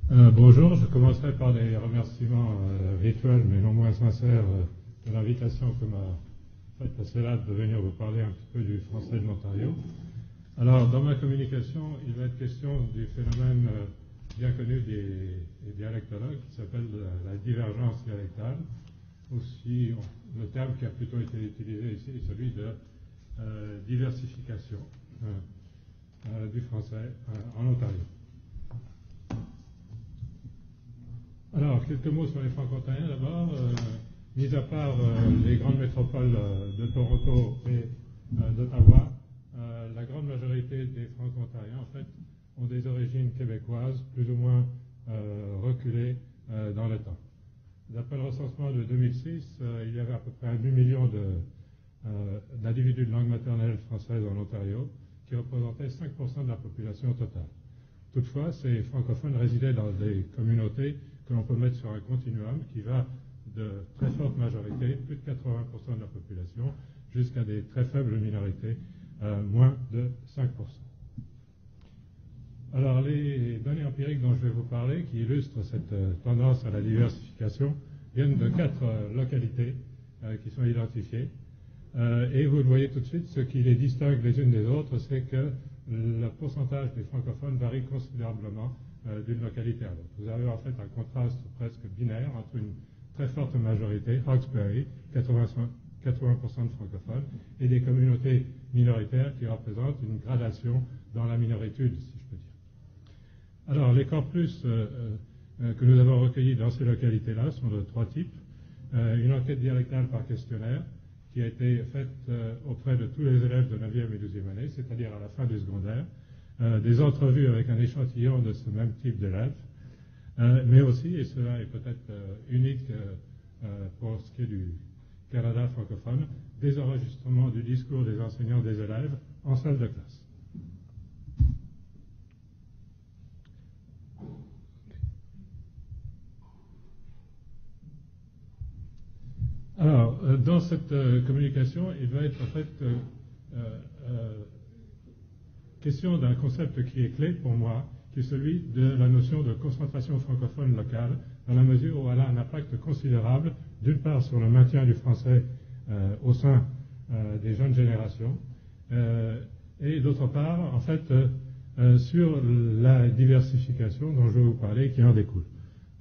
Bonjour, je commencerai par des remerciements rituels mais non moins sincères de l'invitation que m'a faite la CELAT de venir vous parler un petit peu du français de l'Ontario. Alors, dans ma communication, il va être question du phénomène bien connu des dialectologues qui s'appelle la divergence dialectale. Aussi, le terme qui a plutôt été utilisé ici est celui de diversification du français en Ontario. Alors, quelques mots sur les franco-ontariens d'abord. Mis à part les grandes métropoles de Toronto et d'Ottawa, la grande majorité des franco-ontariens, en fait, ont des origines québécoises, plus ou moins reculées dans le temps. D'après le recensement de 2006, il y avait à peu près 8 millions d'individus de langue maternelle française en Ontario, qui représentaient 5% de la population totale. Toutefois, ces francophones résidaient dans des communautés que l'on peut mettre sur un continuum qui va de très forte majorité, plus de 80% de la population, jusqu'à des très faibles minorités, moins de 5%. Alors, les données empiriques dont je vais vous parler, qui illustrent cette tendance à la diversification, viennent de 4 localités qui sont identifiées. Et vous le voyez tout de suite, ce qui les distingue les unes des autres, c'est que le pourcentage des francophones varie considérablement d'une localité à l'autre. Vous avez en fait un contraste presque binaire entre une très forte majorité, Hawkesbury, 80% de francophones, et des communautés minoritaires qui représentent une gradation dans la minoritude, si je peux dire. Alors, les corpus que nous avons recueillis dans ces localités-là sont de 3 types. Une enquête dialectale par questionnaire, qui a été faite auprès de tous les élèves de 9e et 12e année, c'est-à-dire à la fin du secondaire, des entrevues avec un échantillon de ce même type d'élèves, mais aussi, et cela est peut-être unique pour ce qui est du Canada francophone, des enregistrements du discours des enseignants des élèves en salle de classe. Alors, dans cette communication, il va être en fait question d'un concept qui est clé pour moi, qui est celui de la notion de concentration francophone locale, dans la mesure où elle a un impact considérable, d'une part sur le maintien du français au sein des jeunes générations, et d'autre part, en fait, sur la diversification dont je vais vous parler, qui en découle.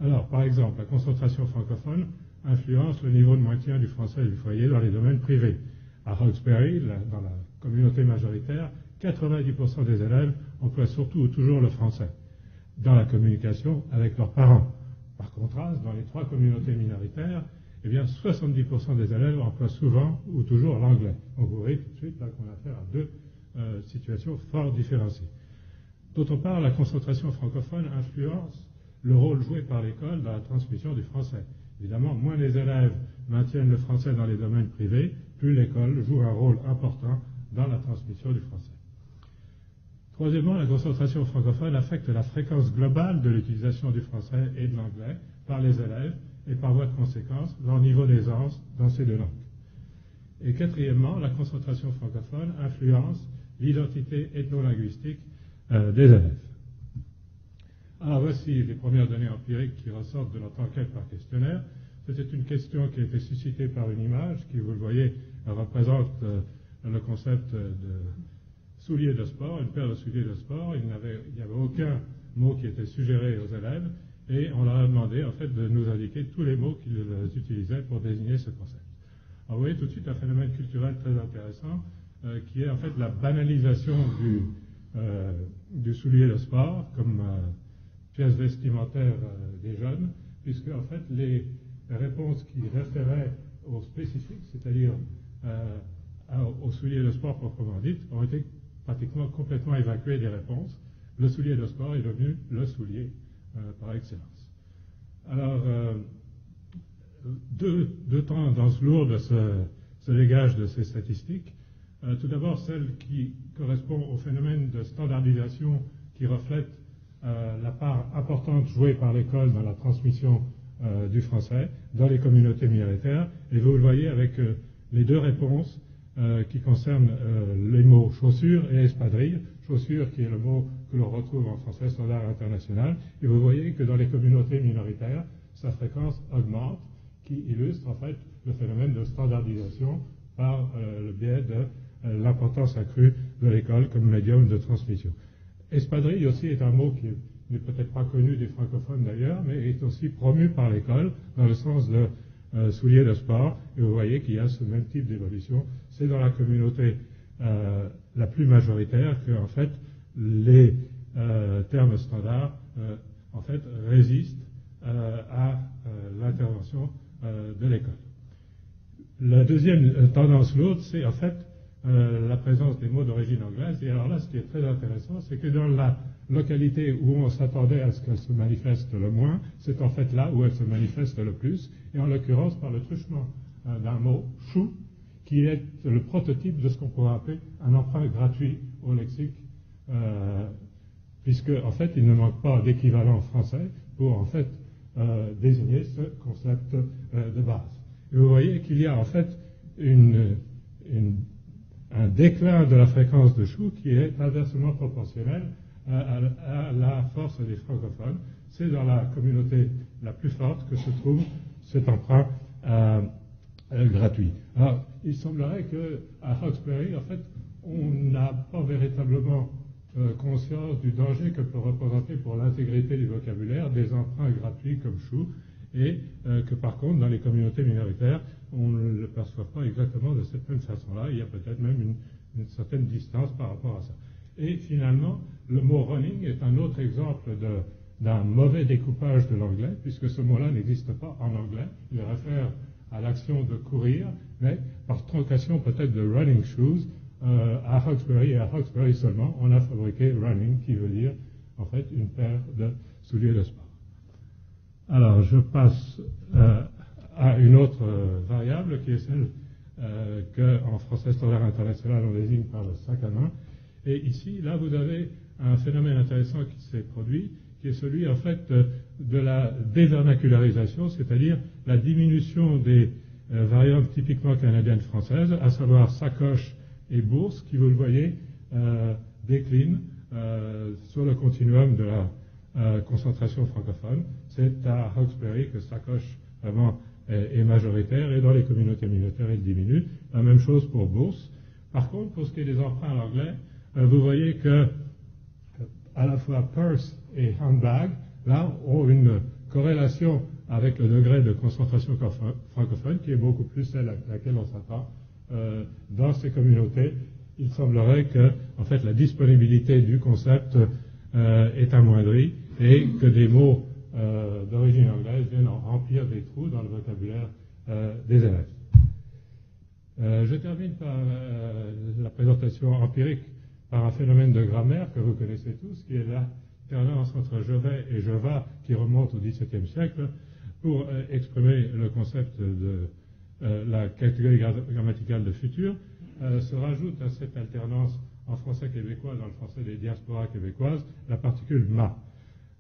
Alors, par exemple, la concentration francophone influence le niveau de maintien du français et du foyer dans les domaines privés. À Hawkesbury, dans la communauté majoritaire, 90% des élèves emploient surtout ou toujours le français dans la communication avec leurs parents. Par contraste, dans les 3 communautés minoritaires, eh bien, 70% des élèves emploient souvent ou toujours l'anglais. Donc vous voyez tout de suite qu'on a affaire à 2 situations fort différenciées. D'autre part, la concentration francophone influence le rôle joué par l'école dans la transmission du français. Évidemment, moins les élèves maintiennent le français dans les domaines privés, plus l'école joue un rôle important dans la transmission du français. Troisièmement, la concentration francophone affecte la fréquence globale de l'utilisation du français et de l'anglais par les élèves et par voie de conséquence leur niveau d'aisance dans ces 2 langues. Et quatrièmement, la concentration francophone influence l'identité ethno-linguistique des élèves. Alors voici les premières données empiriques qui ressortent de notre enquête par questionnaire. C'était une question qui a été suscitée par une image qui, vous le voyez, représente le concept de souliers de sport, une paire de souliers de sport. Il n'y avait aucun mot qui était suggéré aux élèves et on leur a demandé en fait de nous indiquer tous les mots qu'ils utilisaient pour désigner ce concept. Alors vous voyez tout de suite un phénomène culturel très intéressant qui est en fait la banalisation du soulier de sport comme pièce vestimentaire des jeunes, puisque en fait les réponses qui référaient au spécifique, c'est-à-dire au soulier de sport proprement dit, ont été pratiquement complètement évacuées des réponses. Le soulier de sport est devenu le soulier par excellence. Alors, 2 tendances lourdes se dégagent de ces statistiques. Tout d'abord, celle qui correspond au phénomène de standardisation qui reflète la part importante jouée par l'école dans la transmission du français dans les communautés minoritaires. Et vous le voyez avec les 2 réponses qui concernent les mots chaussures et espadrilles. chaussure qui est le mot que l'on retrouve en français standard international, et vous voyez que dans les communautés minoritaires, sa fréquence augmente, qui illustre en fait le phénomène de standardisation par le biais de l'importance accrue de l'école comme médium de transmission. Espadrille aussi est un mot qui n'est peut-être pas connu des francophones d'ailleurs, mais est aussi promu par l'école dans le sens de souliers de sport, et vous voyez qu'il y a ce même type d'évolution. C'est dans la communauté la plus majoritaire que en fait les termes standards en fait résistent à l'intervention de l'école. La deuxième tendance lourde, c'est en fait la présence des mots d'origine anglaise. Et alors là, ce qui est très intéressant, c'est que dans la localité où on s'attendait à ce qu'elle se manifeste le moins, c'est en fait là où elle se manifeste le plus, et en l'occurrence par le truchement d'un mot, chou, qui est le prototype de ce qu'on pourrait appeler un emprunt gratuit au lexique, puisque en fait il ne manque pas d'équivalent français pour en fait désigner ce concept de base. Et vous voyez qu'il y a en fait un déclin de la fréquence de chou qui est inversement proportionnel à la force des francophones. C'est dans la communauté la plus forte que se trouve cet emprunt gratuit. Alors, il semblerait qu'à Hawkesbury, en fait, on n'a pas véritablement conscience du danger que peut représenter pour l'intégrité du vocabulaire des emprunts gratuits comme chou, et que par contre, dans les communautés minoritaires, on ne le perçoit pas exactement de cette même façon-là. Il y a peut-être même une certaine distance par rapport à ça. Et finalement, le mot running est un autre exemple d'un mauvais découpage de l'anglais, puisque ce mot-là n'existe pas en anglais. Il réfère à l'action de courir, mais par troncation peut-être de running shoes, à Hawkesbury et à Hawkesbury seulement, on a fabriqué running, qui veut dire en fait une paire de souliers de sport. Alors, je passe à une autre variable qui est celle qu'en français standard international on désigne par le sac à main. Et ici, là, vous avez un phénomène intéressant qui s'est produit, qui est celui, en fait, de la dévernacularisation, c'est-à-dire la diminution des variantes typiquement canadiennes françaises, à savoir sacoche et bourse, qui, vous le voyez, déclinent sur le continuum de la concentration francophone. C'est à Hawkesbury que sacoche vraiment est majoritaire, et dans les communautés minoritaires, il diminue. La même chose pour bourse. Par contre, pour ce qui est des emprunts à l'anglais, vous voyez que à la fois purse et handbag, là, ont une corrélation avec le degré de concentration francophone qui est beaucoup plus celle à laquelle on s'attend. Dans ces communautés, il semblerait que, en fait, la disponibilité du concept est amoindrie et que des mots d'origine anglaise viennent en remplir des trous dans le vocabulaire des élèves. Je termine par la présentation empirique par un phénomène de grammaire que vous connaissez tous, qui est l'alternance entre je vais et je vas, qui remonte au XVIIe siècle, pour exprimer le concept de la catégorie grammaticale de futur. Se rajoute à cette alternance en français québécois, dans le français des diasporas québécoises, la particule ma.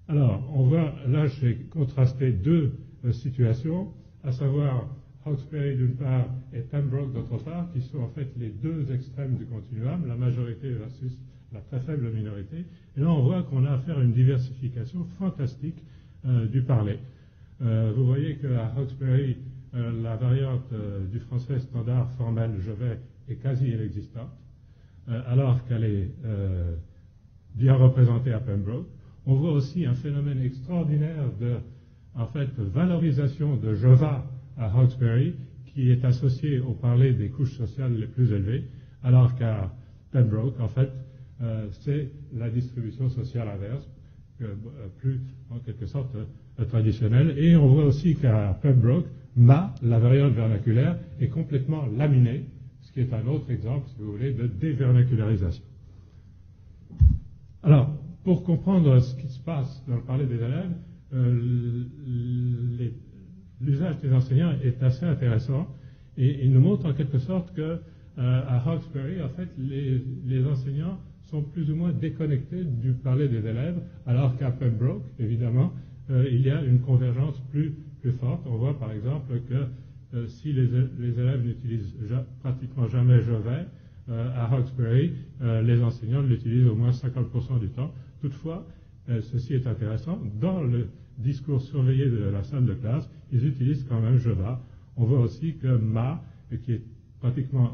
Alors, on voit, là, j'ai contrasté deux situations, à savoir Hawkesbury d'une part et Pembroke d'autre part, qui sont en fait les deux extrêmes du continuum, la majorité versus la très faible minorité. Et là, on voit qu'on a affaire à une diversification fantastique du parler. Vous voyez qu'à Hawkesbury, la variante du français standard formel je vais est quasi inexistante, alors qu'elle est bien représentée à Pembroke. On voit aussi un phénomène extraordinaire de, en fait, valorisation de je vais à Hawkesbury, qui est associé au parler des couches sociales les plus élevées, alors qu'à Pembroke, en fait, c'est la distribution sociale inverse, plus, en quelque sorte, traditionnelle. Et on voit aussi qu'à Pembroke, ma, la variante vernaculaire, est complètement laminée, ce qui est un autre exemple, si vous voulez, de dévernacularisation. Alors, pour comprendre ce qui se passe dans le parler des élèves, l'usage des enseignants est assez intéressant, et il nous montre en quelque sorte que à Hawkesbury, en fait, les enseignants sont plus ou moins déconnectés du parler des élèves, alors qu'à Pembroke, évidemment, il y a une convergence plus forte. On voit par exemple que si les élèves n'utilisent pratiquement jamais je vais, à Hawkesbury, les enseignants l'utilisent au moins 50% du temps. Toutefois, ceci est intéressant, dans le discours surveillé de la salle de classe, ils utilisent quand même Jeva. On voit aussi que Ma, qui est pratiquement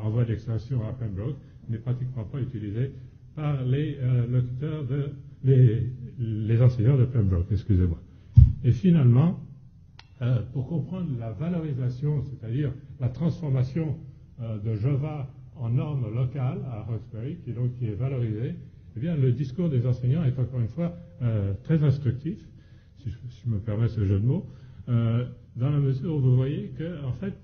en voie d'extinction à Pembroke, n'est pratiquement pas utilisé par les locuteurs les enseignants de Pembroke, excusez-moi. Et finalement, pour comprendre la valorisation, c'est-à-dire la transformation de Jeva en norme locale à Hawkesbury, qui est valorisée, eh bien, le discours des enseignants est encore une fois très instructif, si je me permets ce jeu de mots, dans la mesure où vous voyez que, en fait,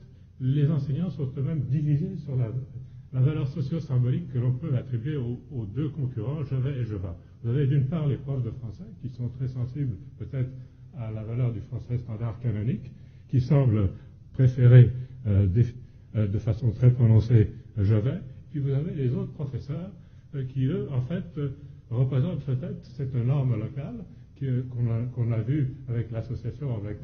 les enseignants sont eux-mêmes divisés sur la valeur socio-symbolique que l'on peut attribuer aux deux concurrents, Jeva et Jeva. Vous avez d'une part les profs de français qui sont très sensibles peut-être à la valeur du français standard canonique, qui semblent préférer de façon très prononcée Jeva, puis vous avez les autres professeurs qui, eux, en fait, représentent peut-être cette norme locale qu'on a vue avec l'association avec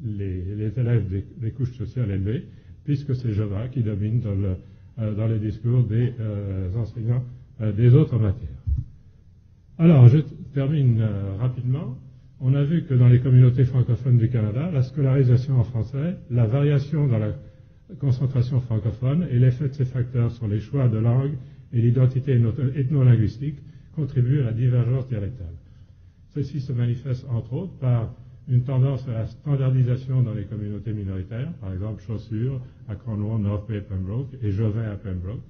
les élèves des couches sociales élevées, puisque c'est Jeva qui domine dans les discours des enseignants des autres matières. Alors, je termine rapidement. On a vu que dans les communautés francophones du Canada, la scolarisation en français, la variation dans la concentration francophone et l'effet de ces facteurs sur les choix de langue et l'identité ethno-linguistique contribuent à la divergence dialectale. Ceci se manifeste entre autres par une tendance à la standardisation dans les communautés minoritaires, par exemple chaussures à Cornwall, North Bay, Pembroke et Jovin à Pembroke.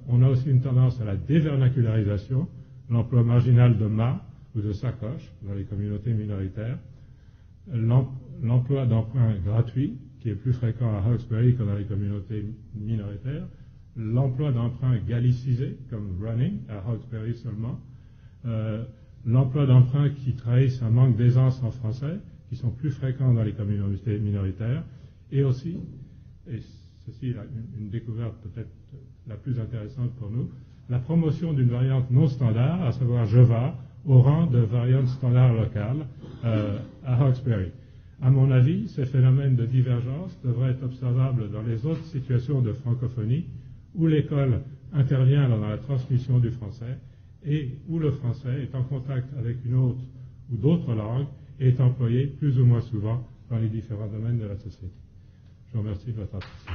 On a aussi une tendance à la dévernacularisation, l'emploi marginal de ma ou de sacoche dans les communautés minoritaires, l'emploi d'emprunts gratuits, qui est plus fréquent à Hawkesbury que dans les communautés minoritaires, l'emploi d'emprunts gallicisés, comme running, à Hawkesbury seulement, l'emploi d'emprunts qui trahissent un manque d'aisance en français, qui sont plus fréquents dans les communautés minoritaires, et aussi, et ceci est une découverte peut-être la plus intéressante pour nous, la promotion d'une variante non standard, à savoir Jeva, au rang de variante standard locale à Hawkesbury. À mon avis, ces phénomènes de divergence devraient être observables dans les autres situations de francophonie où l'école intervient dans la transmission du français et où le français est en contact avec une autre ou d'autres langues et est employé plus ou moins souvent dans les différents domaines de la société. Je vous remercie de votre attention.